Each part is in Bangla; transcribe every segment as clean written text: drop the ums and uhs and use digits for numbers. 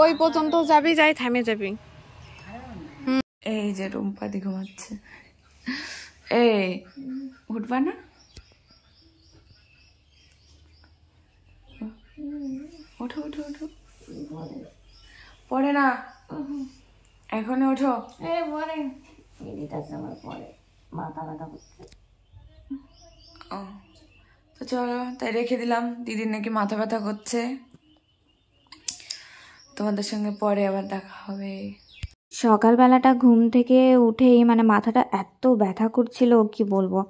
ওই পর্যন্ত যাবি, যাই থামে যাবি। এই যে রুম্পাদি ঘুমাচ্ছে। এই উঠবা না? ওঠো ওঠো ওঠো, পড়ে না এখন ওঠো। তো চলো, তাই রেখে দিলাম। দিদির নাকি মাথা ব্যথা করছে, তোমাদের সঙ্গে পরে আবার দেখা হবে। সকালবেলাটা ঘুম থেকে উঠেই মানে মাথাটা এত ব্যথা করছিল কি বলবো।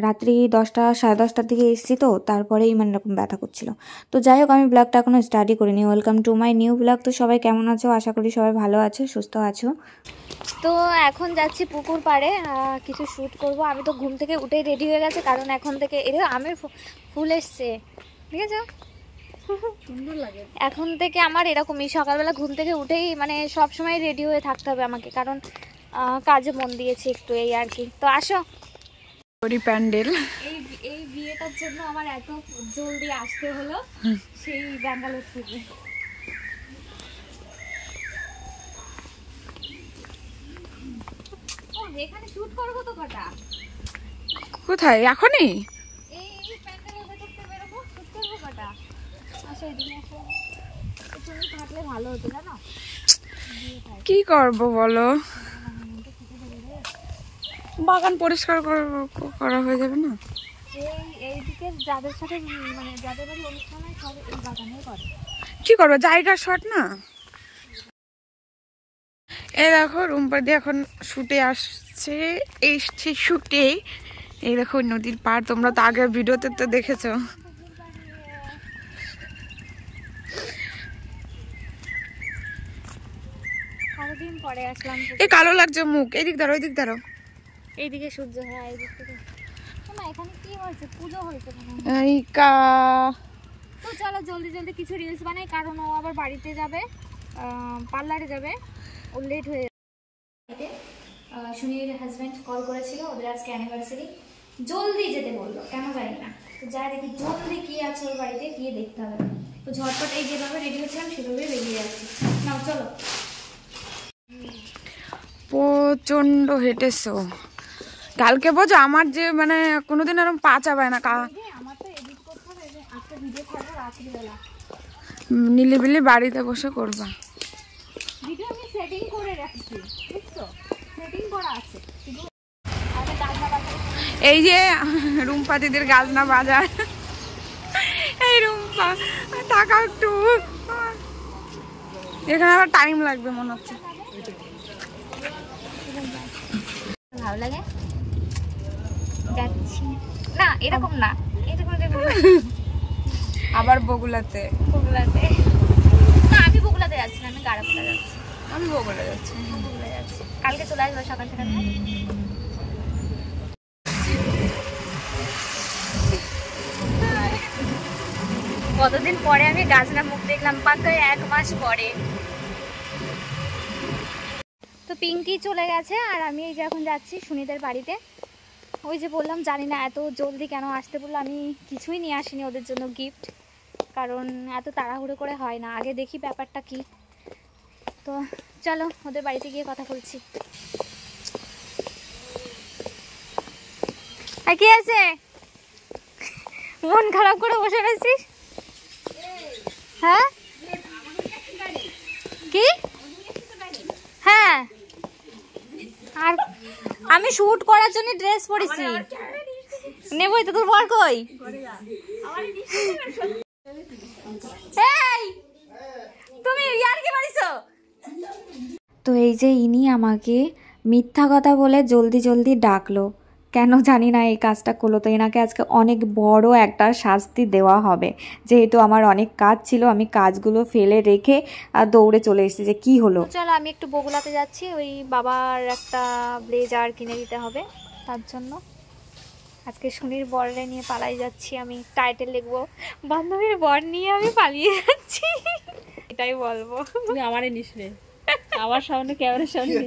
রাত্রি 10টা সাড়ে 10টার দিকে এসেছি, তো তারপরেই মানে এরকম ব্যথা করছিল। তো যাই হোক, আমি ব্লগটা এখনও স্টার্টই করিনি। Welcome to my new blog. তো সবাই কেমন আছো? আশা করি সবাই ভালো আছো, সুস্থ আছো। তো এখন যাচ্ছি পুকুর পাড়ে, কিছু শ্যুট করব। আমি তো ঘুম থেকে উঠেই রেডি হয়ে গেছে, কারণ এখন থেকে এর আমের ফুল এসছে, ঠিক আছে? সুন্দর লাগে। এখন থেকে আমার এরকমই সকালবেলা ঘুম থেকে উঠেই মানে সব সময় রেডি হয়ে থাকতে হবে আমাকে, কারণ কাজে মন দিয়েছি একটু, এই আর কি। তো আসো। প্যান্ডেল এই বিয়েটার জন্য আমার এত জলদি আসতে হলো সেই ব্যাঙ্গালোর থেকে। এখানে শুট করবো তো কটা। কোথায়? এখনই এই প্যান্ডেলের ভেতর থেকে বেরোবো, শুট করবো কটা। আসো এদিকে আসো, তুমি থাকলে ভালো হতো জানো। কি করবো বলো, বাগান পরিষ্কার করা হয়ে যাবে না? এইদিকে যাদের সাথে মানে যাদের বাড়ি অনুষ্ঠান হয় সব এই বাগানেই করে। কি করবো, জায়গা শর্ট না। এই দেখো রুম্পাদি এখন শুটে আসছে, এসছে শুটে। এই দেখো নদীর পাড়, তোমরা তো আগের ভিডিওতে তো দেখেছো। কতদিন পরে আসলাম। এই কালো লাগছে মুখ, এদিক দাঁড়ো এদিক দাঁড়ো। এইদিকে সূর্য, হ্যাঁ এইদিক থেকে। না এখানে কি হয়েছে, পুজো হয়েছে মনে হয়। তো চলো জলদি জলদি কিছু রিলস বানাই, কারণ ও আবার বাড়িতে যাবে, পার্লারে যাবে, ও লেট হয়ে যাবে। সুনীল হাজব্যান্ড কল করেছিল, ওদের আজকে অ্যানিভার্সারি, জলদি যেতে বললো, কেন জানি না। তো যাই দেখি জলদি কি আছে ওর বাড়িতে, গিয়ে দেখতে হবে। তো ঝটপট এই যেভাবে রেডি হয়েছিলাম সেভাবেই বেরিয়ে যাচ্ছি। নাও চলো। প্রচন্ড হেঁটেছো কালকে, বোঝো আমার যে মানে কোনোদিন এরকম পা চাবায় না। আমার তো এডিট করতে হবে, আজকে ভিডিও করবো রাত্রিবেলা, নিলিবিলি বাড়িতে বসে করবা ভিডিও। আমি সেটিং করে রাখছি, বুঝছো, সেটিং করা আছে। এই যে রুম্পা দিদির গাজনা বাজার। এই রুম্পা টাকা একটু, এখানে আবার টাইম লাগবে মনে হচ্ছে। ভালো লাগে যাচ্ছি না, এরকম না, এরকম আবার বগুলাতে। বগুলাতে না, আমি বগুলাতে যাচ্ছি না, আমি গাড়াপোড়া যাচ্ছি। আমি বগুলা যাচ্ছি। বগুলা যাচ্ছি, কালকে চলে আসবো সকাল থেকে। কতদিন পরে আমি গাজনা মুখ দেখলাম, পাক্কা 1 মাস পরে। তো পিঙ্কি চলে গেছে, আর আমি এই যে এখন যাচ্ছি সুনীদের বাড়িতে। ওই যে বললাম, জানি না এত জলদি কেন আসতে বললো। আমি কিছুই নিয়ে আসিনি ওদের জন্য গিফট, কারণ এত তাড়াহুড়ো করে হয় না, আগে দেখি ব্যাপারটা কি। তো চলো ওদের বাড়িতে গিয়ে কথা বলছি। আর কি আছে, মন খারাপ করে বসে রয়েছিস? হ্যাঁ কি? হ্যাঁ, আর আমি শুট করার জন্য ড্রেস পরেছি, নেবই তো। তোর বর কই? এই তুমি ইয়ার কি মারিছো? তো এই যে ইনি আমাকে মিথ্যা কথা বলে জলদি জলদি ডাকলো, কেন জানি না এই কাজটা করলো। তো এনাকে আজকে অনেক বড় একটা শাস্তি দেওয়া হবে, যেহেতু আমার অনেক কাজ ছিল, আমি কাজগুলো ফেলে রেখে আর দৌড়ে চলে এসেছি। যে কি হলো, চলো আমি একটু বগুলাতে যাচ্ছি, ওই বাবার একটা ব্লেজার কিনে দিতে হবে, তার জন্য আজকে সুনীর বররে নিয়ে পালাই যাচ্ছি। আমি টাইটেল লিখবো, বান্ধবীর বর নিয়ে আমি পালিয়ে যাচ্ছি, এটাই বলবো। তুমি আমারে নিস রে, আমার সামনে ক্যামেরার সামনে।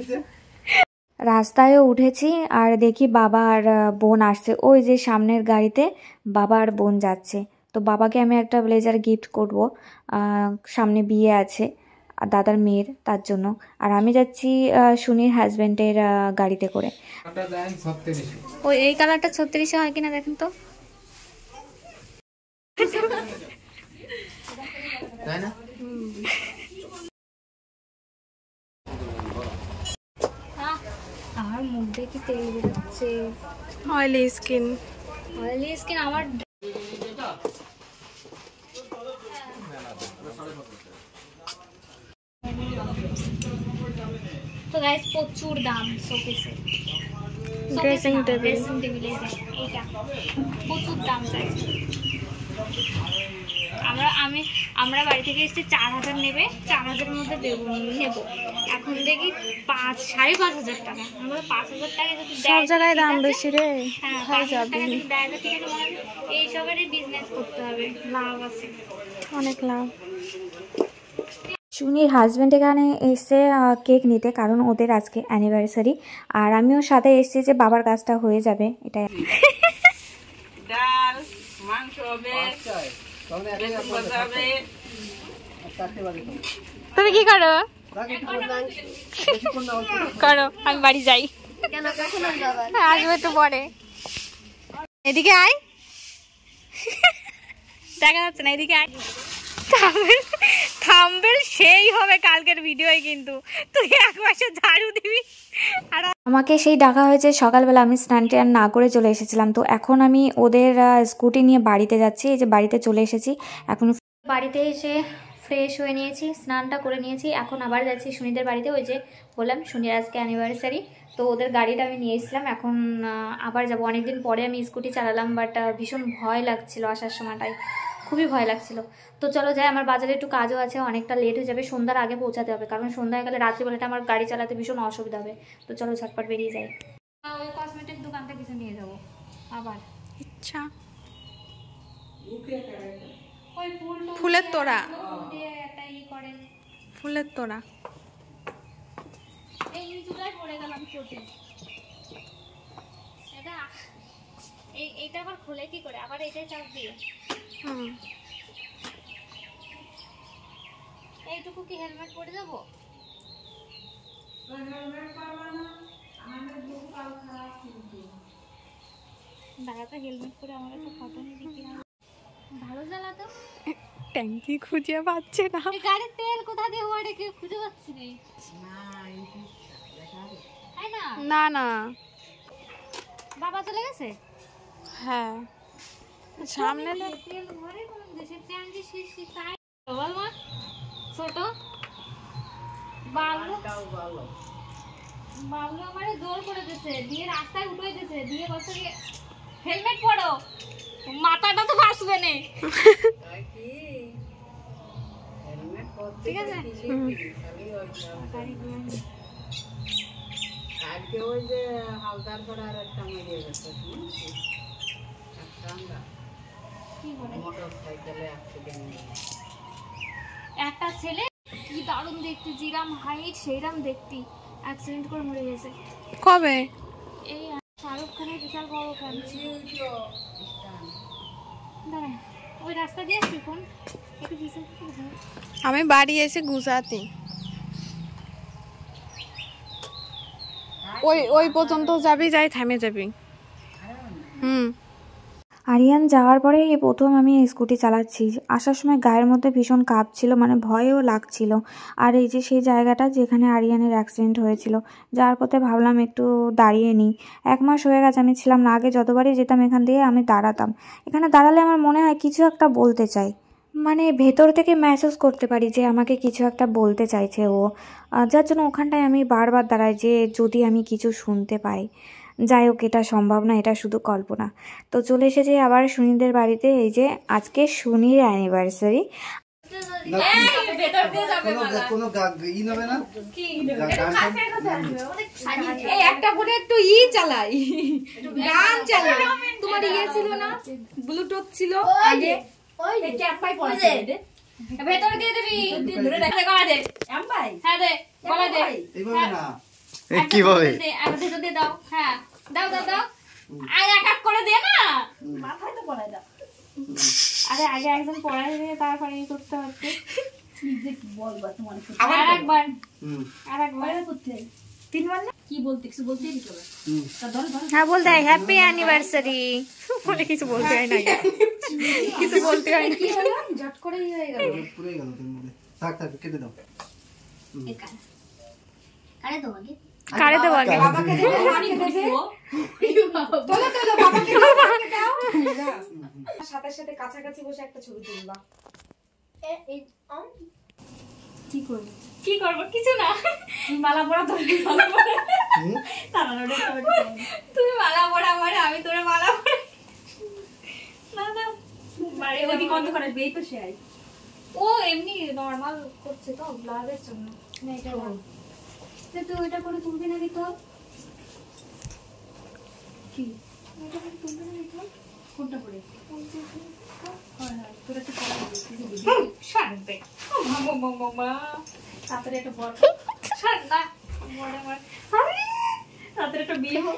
রাস্তায়ও উঠেছি, আর দেখি বাবা আর বোন আসছে, ওই যে সামনের গাড়িতে বাবা আর বোন যাচ্ছে। তো বাবাকে আমি একটা ব্লেজার গিফট করব, সামনে বিয়ে আছে। আর দাদার মেয়ের, তার জন্য। আর আমি যাচ্ছি সুনির হাজব্যান্ডের গাড়িতে করে। ওই এই কালারটা 36 হয় কিনা দেখেন তো। আমার মুখ দিয়ে কি তেল বেরোচ্ছে। Oily skin. অয়েলি স্কিন আমার। তো গাইস প্রচুর দাম শোকেসে। Dressing table. ড্রেসিং টেবিলে এইটা প্রচুর দাম চাইছে। আমরা বাড়ি থেকে এসেছি 4000 নেবে, 4000 মধ্যে নেব। এখন দেখি 5,500 টাকা। আমরা 5000 টাকা যদি সব জায়গায় দাম বেশি রে। হ্যাঁ, হয় 5000 যাবে। টাকা যদি দেয় তো ঠিক আছে, এই সবেরই বিজনেস করতে হবে, লাভ আছে, অনেক লাভ। সুনির হাজব্যান্ড এখানে এসে কেক নিতে, কারণ ওদের আজকে অ্যানিভার্সারি। আর আমিও সাথে এসেছি যে বাবার কাজটা হয়ে যাবে, এটাই। ডাল, মাংস হবে, তুমি কি করো? করো, আমি বাড়ি যাই। আসবে তো পরে। এদিকে আয়, দেখা যাচ্ছে না, এদিকে আয়। থাম্বেল সেই হবে কালকের ভিডিওয়, কিন্তু তুই এক মাসে ঝাড়ু দিবি। আর আমাকে সেই ডাকা হয়েছে সকালবেলা, আমি স্নান টান না করে চলে এসেছিলাম। তো এখন আমি ওদের স্কুটি নিয়ে বাড়িতে যাচ্ছি। এই যে বাড়িতে চলে এসেছি। এখন বাড়িতে এসে ফ্রেশ হয়ে নিয়েছি, স্নানটা করে নিয়েছি। এখন আবার যাচ্ছি সুনিদের বাড়িতে। ওই যে বললাম সুনির আজকে অ্যানিভার্সারি, তো ওদের গাড়িটা আমি নিয়ে এসেছিলাম। এখন আবার যাব। অনেকদিন পরে আমি স্কুটি চালালাম, বাট ভীষণ ভয় লাগছিল আসার সময়টায়, খুবই ভয় লাগছিল। তো চলো যাই, আমার বাজারে একটু কাজও আছে, অনেকটা লেট হয়ে যাবে, সন্ধ্যার আগে পৌঁছাতে হবে, কারণ সন্ধ্যায় গেলে রাত্রিবেলাটা আমার গাড়ি চালাতে ভীষণ অসুবিধা হবে। তো চলো ঝটপট বেরিয়ে যাই। ওই কসমেটিক দোকানটা কিছু নিয়ে যাবো আবার। ইচ্ছা ওই ফুলের তোড়া, দিয়ে একটা ই করে, ফুলের তোড়া। এই চুলায় পড়ে গেলাম চোটে। এটা এইটা আবার খুলে কি করে? আবার এটাই চাপ দিয়ে। এইটুকু কি হেলমেট পরে যাবো? দাদা তো হেলমেট পরে আমার একটা ফটো নিয়ে দিবি। ভালো জ্বালা তো, ট্যাঙ্কি খুঁজে পাচ্ছে না। গাড়ির তেল কোথা দিয়ে ওয়ার্ডে কেউ খুঁজে পাচ্ছি না। না না, বাবা চলে গেছে। হ্যাঁ সামনে তেল ভরে কোন দেশের ট্যাঙ্কি শিশি তাই বল মা। ছোট বাবলু আমারে জোর করে দিয়েছে, দিয়ে রাস্তায় উঠাই দিয়েছে, দিয়ে বলছে কি হেলমেট পরো, মাথাটা তো ভাসবে না। ঠিক আছে, আজকে ওই যে হালদার করে আর একটা মেরিয়ে গেছে, মোটর সাইকেলে অ্যাক্সিডেন্ট। একটা ছেলে কি দারুণ দেখতে, জিরাম হাইট সেইরাম দেখতে, অ্যাক্সিডেন্ট করে মরে গেছে। কবে? এই শাহরুখ খানের বিশাল বড় ফ্যান ছিল। দাঁড়া, ওই রাস্তা দিয়ে আসবি ফোন একটু পিছনে। আমি বাড়ি এসে গুছাতি, ওই পর্যন্ত যাবি, যাই থামে যাবি। আরিয়ান যাওয়ার পরে এই প্রথম আমি স্কুটি চালাচ্ছি। আসার সময় গায়ের মধ্যে ভীষণ কাঁপছিল, মানে ভয়ও লাগছিল। আর এই যে সেই জায়গাটা যেখানে আরিয়ানের অ্যাক্সিডেন্ট হয়েছিল, যাওয়ার পথে ভাবলাম একটু দাঁড়িয়ে নিই। 1 মাস হয়ে গেছে আমি ছিলাম না, আগে যতবারই যেতাম এখান দিয়ে আমি দাঁড়াতাম। এখানে দাঁড়ালে আমার মনে হয় কিছু একটা বলতে চাই, মানে ভেতর থেকে মেসেজ করতে পারি যে আমাকে কিছু একটা বলতে চাইছে ও, যার জন্য ওখানটায় আমি বারবার দাঁড়াই যে যদি আমি কিছু শুনতে পাই। যাই হোক, এটা সম্ভব না, এটা শুধু কল্পনা। তো চলে এসেছি আবার সুনিদের বাড়িতে। এই যে আজকে সুনির অ্যানিভার্সারি। একটা ফোনে একটু চালাই, গান চালাই। তোমার ছিল না, ব্লুটুথ ছিল আগে, ভেতরে দিয়ে দিবি, ধরে রাখতে গলা দে। হ্যাঁ দে, গলা দে। কিভাবে ভেতর দিয়ে দাও। হ্যাঁ দাও দাও দাও, এক এক করে দে না, মাথায় তো পড়াই দাও। আরে আগে একজন পড়াই দিয়ে তারপরে করতে হচ্ছে। আরেকবার হুম হ্যাঁ বলতে হয় হ্যাপি অ্যানিভার্সারি বলে কিছু বলতে হয় না কিছু বলতে হয় না পুরোই গেল তোর মুখে থাক থাক কেটে দাও কারে দেবো আগে সাথে সাথে কাছাকাছি বসে একটা ছবি তুলবা। কি করবো কিছু না মালা পড়া তুমি মালা পড়া মানে আমি তোরে মালা পড়া না না বাড়ি ওই বন্ধ করে বেই তো শেয়ার ও এমনি নরমাল করছে তো ব্লাগের জন্য না এটা বল তুই ওইটা করে তুলবি না কি তোর কি এটা করে তুলবি না কি কোনটা করে হয় হয় তোরা তো করে শান্তি মামা তাড়াতাড়ি একটা বড় ছাড় না বড় আমার তাড়াতাড়ি একটা বিয়ে হোক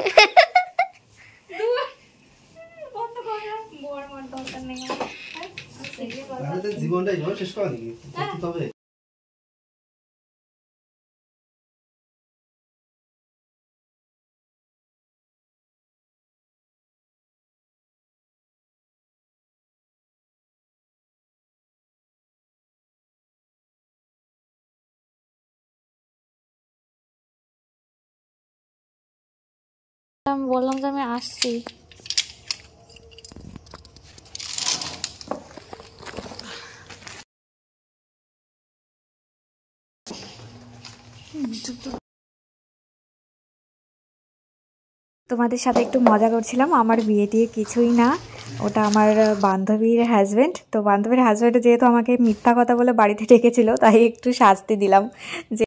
বন্ধ কর না বড় আমার দরকার নেই আমাদের জীবনটাই জল শেষ করা দিবি তবে আমি বললাম যে আমি আসছি তোমাদের সাথে একটু মজা করছিলাম আমার বিয়ে টিয়ে কিছুই না ওটা আমার বান্ধবীর হাজবেন্ড তো বান্ধবীর হাজবেন্ড যেহেতু আমাকে মিথ্যা কথা বলে বাড়িতে ডেকেছিল তাই একটু শাস্তি দিলাম যে